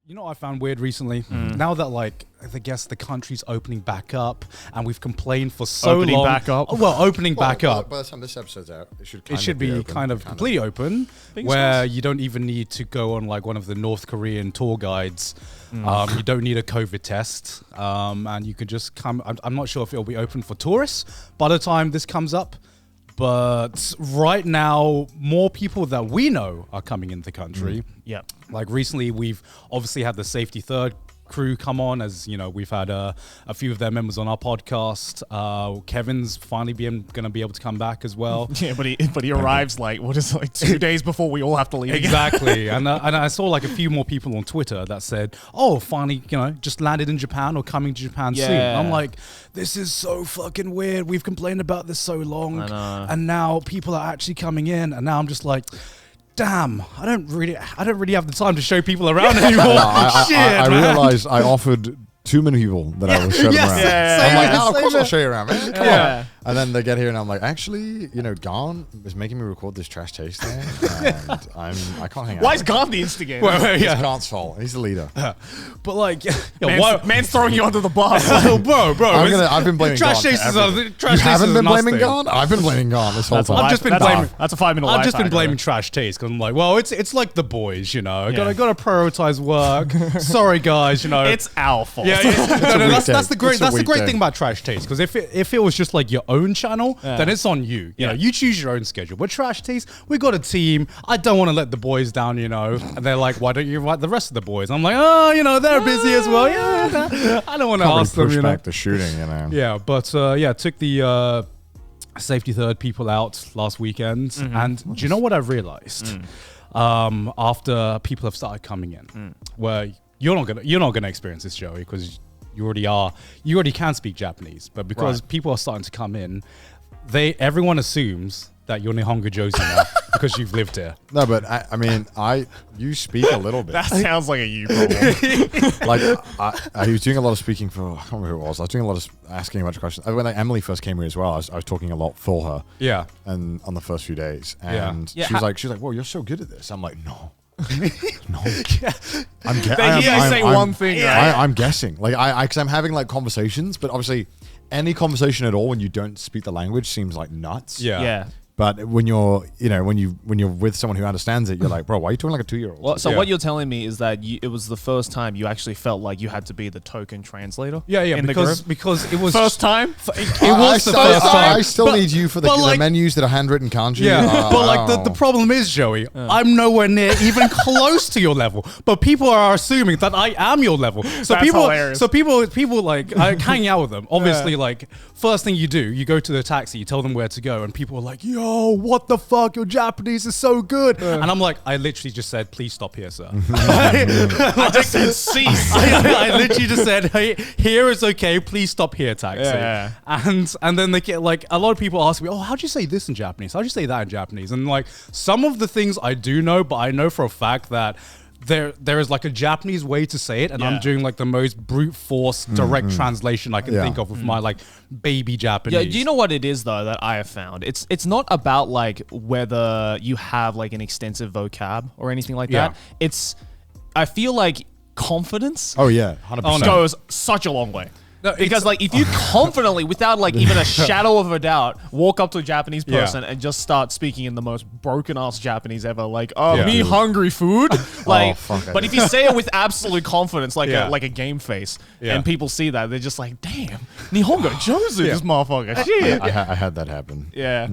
You know what I found weird recently? Now that, like, I guess the country's opening back up and we've complained for so long. Opening back up? Well, opening back up. By the time this episode's out, It should be kind of completely open, where you don't even need to go on, like, one of the North Korean tour guides. You don't need a COVID test. And you can just come. I'm not sure if it'll be open for tourists by the time this comes up. But right now, more people that we know are coming into the country. Yep. Like recently, we've obviously had the Safety Third crew come on, as you know, we've had a few of their members on our podcast. Kevin's finally gonna be able to come back as well. Yeah, but he arrives like 2 days before we all have to leave. Exactly. and I saw like a few more people on Twitter that said, "Oh, finally, just landed in Japan or coming to Japan soon." I'm like, this is so fucking weird. We've complained about this so long, and now people are actually coming in, and now I'm just like, damn, I don't really have the time to show people around anymore. I realized I offered too many people that I was showing around. I'm like, of course I'll show you around, man. Come on. And then they get here and I'm like, actually, Garn is making me record this trash taste thing, and I can't hang out. Why is Garn the instigator? It's Garn's fault. He's the leader. But like, man's throwing you under the bus. bro. I've been blaming trash Garn. You haven't been blaming Garn? I've been blaming Garn this whole time. I've just been blaming. That's a 5 minute. I've just been blaming trash taste because I'm like, well, it's like the boys, Gotta prioritize work. Sorry, guys, It's our fault. Yeah, that's the great thing about trash taste, because if it was just like your own channel, then it's on you. You choose your own schedule. But trash taste, we got a team. I don't want to let the boys down, And they're like, why don't you invite the rest of the boys? I'm like, they're busy as well. Yeah, I don't want to ask them. Push back the shooting, Yeah, but took the Safety Third people out last weekend, and do you know what I realized? After people have started coming in, where you're not gonna experience this, Joey, because you already can speak Japanese, but because people are starting to come in, everyone assumes that you're Nihongo Josie now because you've lived here. No, but you speak a little bit. That sounds like a you problem. Like I was doing a lot of speaking for, I can't remember who it was. I was doing a lot of asking a bunch of questions. When Emily first came here as well, I was talking a lot for her. Yeah. And on the first few days, and she was like, "Whoa, you're so good at this." I'm like, "No." No, I'm one thing. I'm guessing, because I'm having like conversations, but obviously, any conversation at all when you don't speak the language seems like nuts. Yeah. But when you're, when you're with someone who understands it, you're like, bro, why are you talking like a 2-year-old? Well, so what you're telling me is that it was the first time you actually felt like you had to be the token translator. Yeah, because it was first time. It was the first time. I still need you for the menus that are handwritten kanji. Yeah, but the problem is, Joey, I'm nowhere near even close to your level. But people are assuming that I am your level. So That's hilarious. people like hanging out with them. Obviously, like first thing you do, you go to the taxi, you tell them where to go, and people are like, yo, what the fuck? Your Japanese is so good. And I'm like, I literally just said, please stop here, sir. I just said, cease. I literally just said, hey, here is okay. Please stop here, taxi. Yeah. And then they get like, a lot of people ask me, oh, how'd you say this in Japanese? How'd you say that in Japanese? And like, some of the things I do know, but I know for a fact that there is like a Japanese way to say it, and I'm doing like the most brute force direct translation I can think of with my like baby Japanese. Yeah, do you know what it is though that I have found? It's not about like whether you have like an extensive vocab or anything like that. I feel like confidence. Oh yeah, 100%. Goes such a long way. No, because like if you confidently, without like even a shadow of a doubt, walk up to a Japanese person and just start speaking in the most broken ass Japanese ever, like me hungry food, like. But if you say it with absolute confidence, like a game face, and people see that, they're just like, damn, Nihongo Jozu, this motherfucker. Shit. I had that happen. Yeah,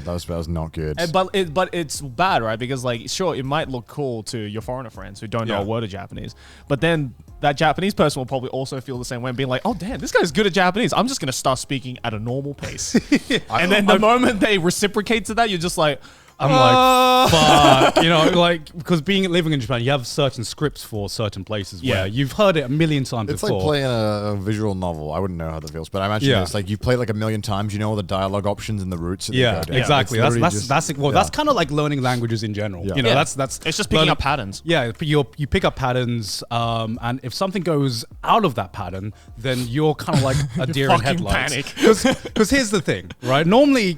that was not good. But it's bad, right? Because like, sure, it might look cool to your foreigner friends who don't know a word of Japanese, but then that Japanese person will probably also feel the same way and being like, oh damn, this guy's good at Japanese. I'm just going to start speaking at a normal pace. And then the moment they reciprocate to that, you're just like, I'm like, fuck. Like, because living in Japan, you have certain scripts for certain places where you've heard it a million times it's before. It's like playing a visual novel. I wouldn't know how that feels, but I imagine it's like you play it like a million times, you know all the dialogue options and the routes. Exactly. That's kind of like learning languages in general. That's it's just picking up patterns. Yeah, you pick up patterns, and if something goes out of that pattern, then you're kind of like a deer in headlights. Panic. Because here's the thing, right? Normally,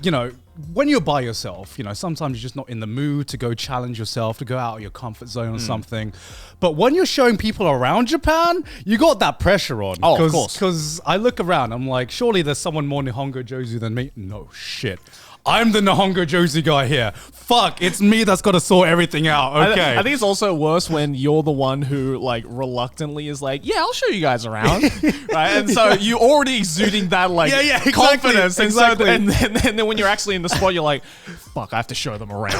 when you're by yourself, sometimes you're just not in the mood to go challenge yourself, to go out of your comfort zone or something. But when you're showing people around Japan, you got that pressure on. Oh, of course. Because I look around, I'm like, surely there's someone more Nihongo Jozu than me. No shit. I'm the Nihongo Jozu guy here. Fuck, it's me that's got to sort everything out. Okay. I think it's also worse when you're the one who like reluctantly is like, yeah, I'll show you guys around, right? And so you already exuding that like confidence, exactly. And then when you're actually in the spot, you're like, fuck, I have to show them around.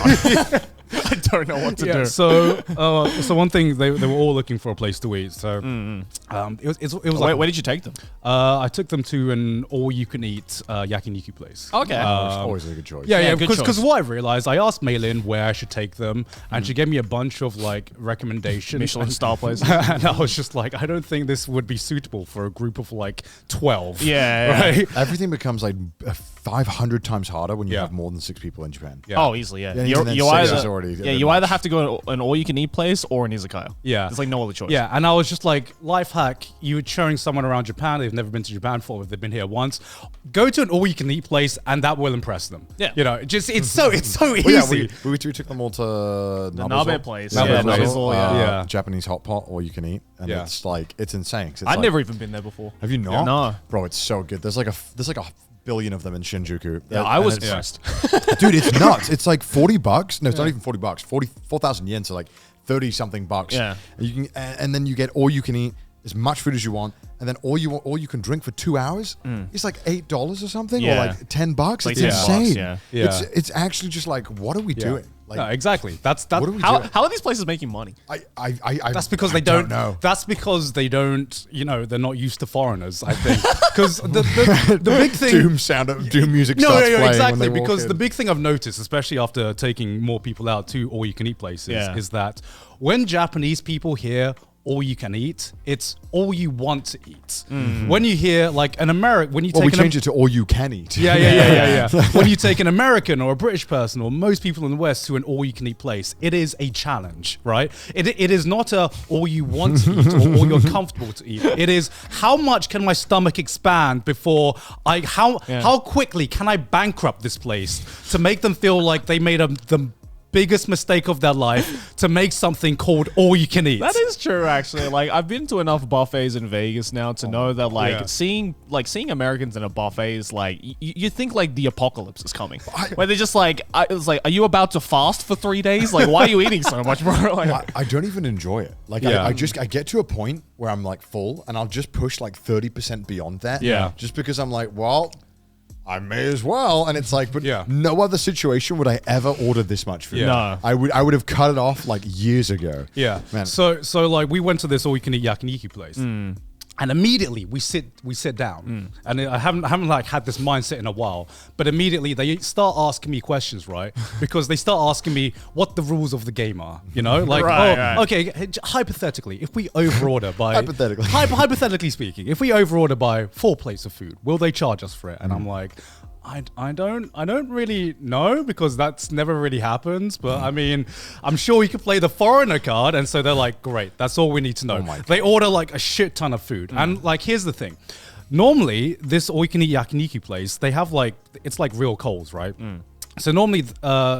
I don't know what to do. So one thing they were all looking for a place to eat. So it was like, where did you take them? I took them to an all-you-can-eat Yakiniku place. Okay, always a good choice. Yeah, because what I've realized, I asked Maylin where I should take them, and she gave me a bunch of like recommendations, Michelin star places, and I was just like, I don't think this would be suitable for a group of like 12. Yeah, right. Everything becomes like 500 times harder when you have more than 6 people in Japan. Yeah. Oh, easily, yeah. You either have to go to an all-you-can-eat place or an izakaya. Yeah. There's like no other choice. Yeah, and I was just like, life hack, you're showing someone around Japan, they've never been to Japan before, if they've been here once, go to an all-you-can-eat place and that will impress them. Yeah. It's so easy. Yeah, we took them all to the Nabe place. Nabe Japanese hot pot, all you can eat. And it's like, it's insane. I've never even been there before. Have you not? Yeah. No. Bro, it's so good. There's like a billion of them in Shinjuku. Yeah, I was impressed. Dude, it's nuts. It's like $40. No, it's not even $40. 4,000 yen, so like 30 something bucks. Yeah. And you can, and then you get all you can eat, as much food as you want, and then all you can drink for 2 hours. It's like $8 or something, or like $10. Like it's insane. $10, It's actually just like, what are we doing? Like, no, exactly. That's what are we how doing? are these places making money? That's because they don't know. That's because they don't. They're not used to foreigners. I think because the big thing. Doom music. Starts playing exactly. When they Because walk the in. big thing I've noticed, especially after taking more people out to all-you-can-eat places, is that when Japanese people hear all you can eat, it's all you want to eat. When you hear like an American, when you take we changed it to all you can eat. Yeah. When you take an American or a British person or most people in the West to an all you can eat place, it is a challenge, right? It is not a all you want to eat or all you're comfortable to eat. It is how much can my stomach expand before how quickly can I bankrupt this place to make them feel like they made the biggest mistake of their life to make something called all you can eat. That is true, actually. Like, I've been to enough buffets in Vegas now to know that seeing Americans in a buffet is like you think like the apocalypse is coming. Where they're just like, it's like, are you about to fast for 3 days? Like, why are you eating so much, bro? Like, I don't even enjoy it. Like, I get to a point where I'm like full, and I'll just push like 30% beyond that. Yeah. Just because I'm like, well, I may as well. And it's like, but no other situation would I ever order this much food. No. I would have cut it off like years ago. Yeah. Man. So like we went to this all you can eat Yakiniku place. And immediately we sit down, and I haven't like had this mindset in a while. But immediately they start asking me questions, right? Because they start asking me what the rules of the game are. Like okay, hypothetically, if we overorder by hypothetically speaking, if we overorder by 4 plates of food, will they charge us for it? And I'm like, I don't really know, because that's never really happens. But I mean, I'm sure you could play the foreigner card, and so they're like, great, that's all we need to know. They order like a shit ton of food, and like here's the thing. Normally, this all-you-can-eat Yakiniku place, they have like, it's like real coals, right? So normally,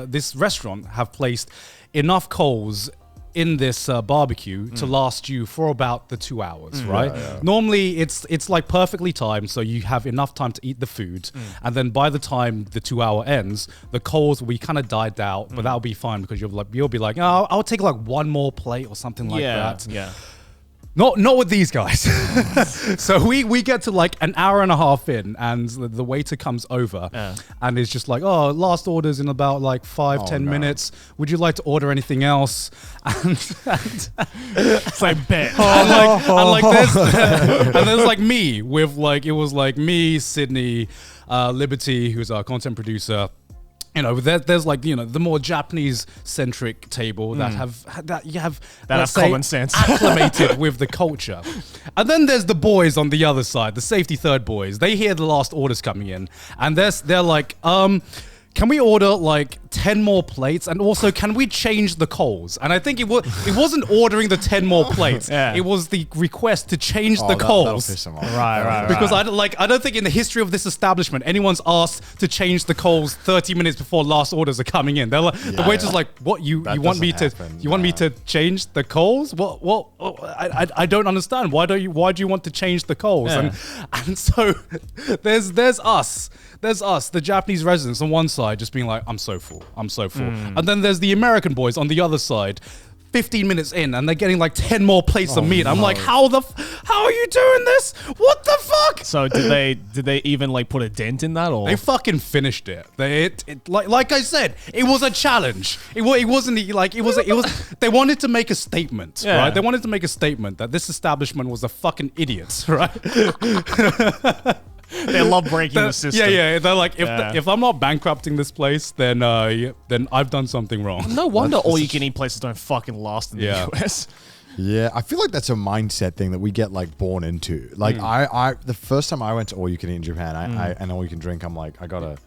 this restaurant have placed enough coals in this barbecue to last you for about the 2 hours, right? Yeah. Normally, it's like perfectly timed, so you have enough time to eat the food, and then by the time the 2 hour ends, the coals will be kind of died out, but that'll be fine because you'll be like, oh, I'll take like one more plate or something like that. Yeah. Not with these guys. So we get to like an hour and a half in, and the waiter comes over and is just like, oh, last order's in about like 5-10 minutes. Would you like to order anything else? And it's like, bet. And there's like me with like, it was like me, Sydney, Liberty, who's our content producer. There's like, the more Japanese-centric table that have common sense, acclimated with the culture. And then there's the boys on the other side, the safety third boys. They hear the last orders coming in, and they're like, can we order like 10 more plates? And also, can we change the coals? And I think it wasn't ordering the 10 more plates. It was the request to change the coals. That'll piss them off. Right. Because I don't think in the history of this establishment anyone's asked to change the coals 30 minutes before last orders are coming in. They're like, the waiter's like, what you want me to change the coals? What I don't understand. Why do you want to change the coals? And so there's us, the Japanese residents on one side just being like, I'm so full. And then there's the American boys on the other side, 15 minutes in, and they're getting like 10 more plates of meat. I'm like, how are you doing this? What the fuck? So did they even like put a dent in that, or they fucking finished it? Like I said, it was a challenge. It wasn't like it was. They wanted to make a statement, right? They wanted to make a statement that this establishment was a fucking idiot, right? They love breaking the system. Yeah. They're like, if I'm not bankrupting this place, then I've done something wrong. No wonder all-you-can-eat places don't fucking last in the US. Yeah, I feel like that's a mindset thing that we get like born into. Like I the first time I went to all-you-can-eat in Japan, and all-you-can-drink, I'm like, I gotta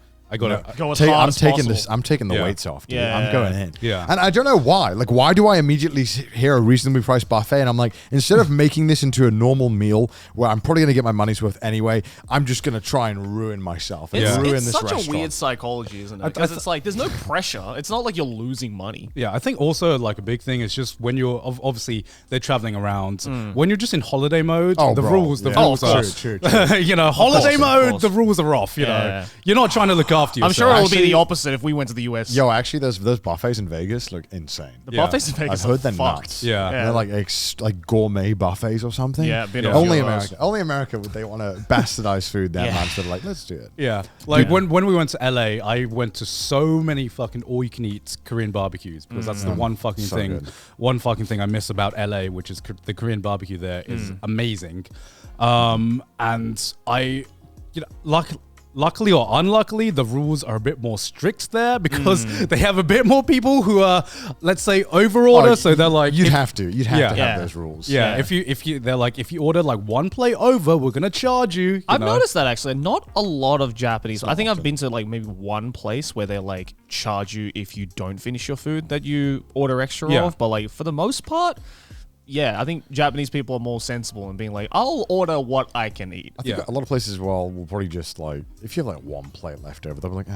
go as hard as possible. I'm taking the weights off, dude. Yeah, I'm going in. Yeah. And I don't know why. Like, why do I immediately hear a reasonably priced buffet? And I'm like, instead of making this into a normal meal where I'm probably going to get my money's worth anyway, I'm just going to try and ruin myself and ruin this restaurant. It's such a weird psychology, isn't it? Because it's like, there's no pressure. It's not like you're losing money. Yeah, I think also like a big thing is just when you're, obviously they're traveling around, when you're just in holiday mode, the rules are, true. you know, holiday mode, the rules are off, you know. You're not trying to look after yourself. I'm sure it'll be the opposite if we went to the US. Yo, actually, those buffets in Vegas look insane. The buffets in Vegas I've heard they're fucked. nuts. Yeah. They're like gourmet buffets or something. Yeah, only America. Only America would they want to bastardize food that much. They're like, let's do it. Yeah, like when we went to LA, I went to so many fucking all-you-can-eat Korean barbecues because that's the one fucking thing I miss about LA, which is the Korean barbecue there is amazing, and luckily or unluckily, the rules are a bit more strict there because they have a bit more people who are, let's say, overorder. So they're like, you'd have to have those rules. Yeah, they're like, if you order like one plate over, we're gonna charge you. I've noticed that actually, not a lot of Japanese. I think I've been to like maybe one place where they like charge you if you don't finish your food that you order extra of. But like for the most part. Yeah, I think Japanese people are more sensible and being like, I'll order what I can eat. I think a lot of places as well will probably just like, if you have like one plate left over, they'll be like,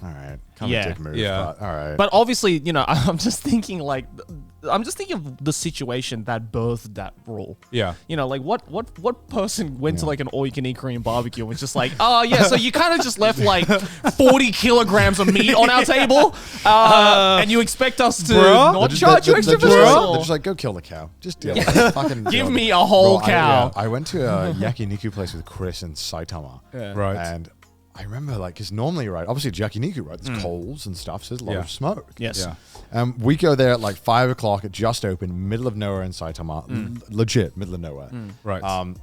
all right, kind of a dick move, but all right. But obviously, you know, I'm just thinking of the situation that birthed that rule. Yeah. You know, like what person went to like an all-you-can-eat Korean barbecue and was just like, oh yeah, so you kind of just left like 40 kilograms of meat on our table, and you expect us to not charge you extra for this? They're just like, go kill the cow. Just deal with it. Fucking give me a whole cow. I went to a Yakiniku place with Chris in Saitama. Right. And I remember, like, because normally, right, obviously it's Yakiniku, right? There's coals and stuff, so there's a lot of smoke. Yes. Yeah. We go there at like 5 o'clock. It just opened, middle of nowhere in Saitama. Legit, middle of nowhere. Right.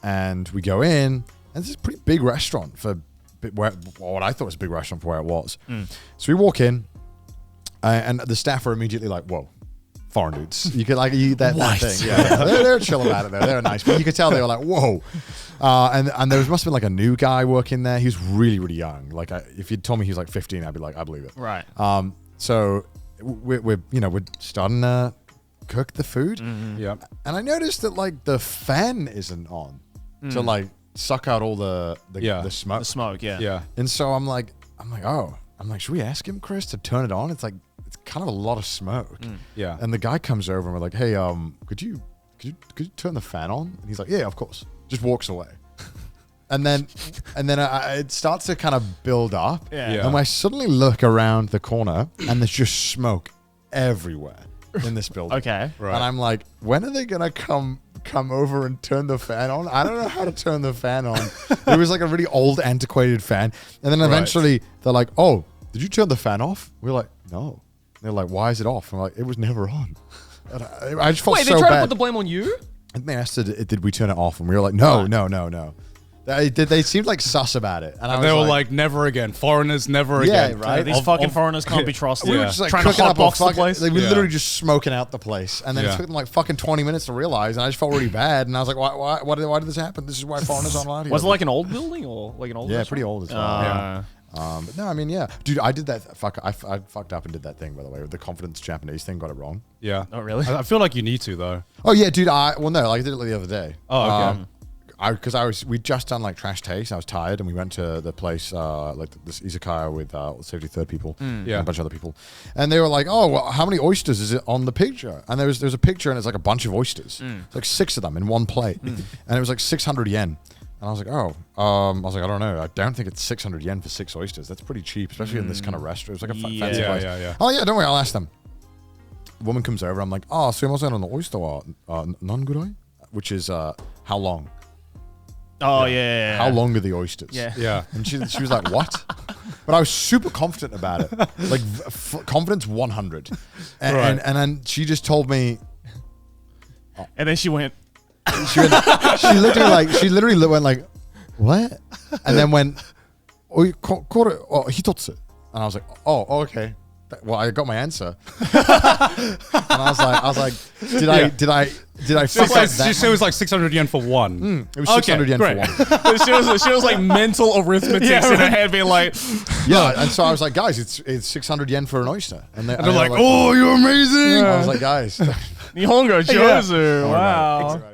And we go in, and it's a pretty big restaurant for what I thought was a big restaurant for where it was. So we walk in, and the staff are immediately like, whoa. Foreign dudes. You could like that thing. Yeah, they're chill about it though. They're nice, but you could tell they were like, whoa. And there must have been like a new guy working there. He was really, really young. Like if you'd told me he was like 15, I'd be like, I believe it. Right. So we're starting to cook the food. Yeah. And I noticed that like the fan isn't on to like suck out all the smoke. The smoke. Yeah. Yeah. And so I'm like, should we ask him, Chris, to turn it on? It's like, it's kind of a lot of smoke. Yeah. And the guy comes over and we're like, hey, could you turn the fan on? And he's like, yeah, of course. Just walks away. and then it starts to kind of build up. Yeah. And I suddenly look around the corner and there's just smoke everywhere in this building. Okay. Right. And I'm like, when are they gonna come over and turn the fan on? I don't know how to turn the fan on. It was like a really old, antiquated fan. And then eventually they're like, oh, did you turn the fan off? We're like, no. They're like, why is it off? I'm like, it was never on. And I just felt so bad. Wait, they tried to put the blame on you? And they asked, did we turn it off? And we were like, no. They seemed like sus about it. And they were like, never again. Foreigners, never again. Right? These fucking foreigners can't be trusted. We were just like trying to hotbox the place. They were literally just smoking out the place. And then it took them like fucking 20 minutes to realize. And I just felt really bad. And I was like, why did this happen? This is why foreigners aren't allowed here. Was it like an old building or like an old restaurant? Pretty old as well. But no, I mean, yeah, dude, I did that. I fucked up and did that thing, by the way, with the confidence Japanese thing. Got it wrong. Yeah. Oh, really? I feel like you need to though. Oh yeah, dude. Well, no, like I did it the other day. Oh, okay. We'd just done like trash taste. I was tired, and we went to the place, like this izakaya with safety third people, and a bunch of other people, and they were like, "Oh, well, how many oysters is it on the picture?" And there's a picture, and it's like a bunch of oysters, it's like 6 of them in one plate, and it was like 600 yen. And I was like, I don't know. I don't think it's 600 yen for 6 oysters. That's pretty cheap, especially in this kind of restaurant. It was like a fancy place. Yeah. Oh yeah, don't worry. I'll ask them. Woman comes over. I'm like, oh, sumimasen on the oyster wa nangurai, which is how long? Oh yeah. How long are the oysters? Yeah. And she was like, what? But I was super confident about it, like confidence 100. And then she just told me. And then she went. She literally went like, what? And then went, hitotsu. And I was like, oh, okay. Well, I got my answer. And I was like, did I fuck up that? She was like 600 yen for one. It was 600 yen for one. she was like mental arithmetic in her head, being like, yeah. And so I was like, guys, it's 600 yen for an oyster. And they're like, oh, you're amazing. I was like, guys, Nihongo Jozu. Wow.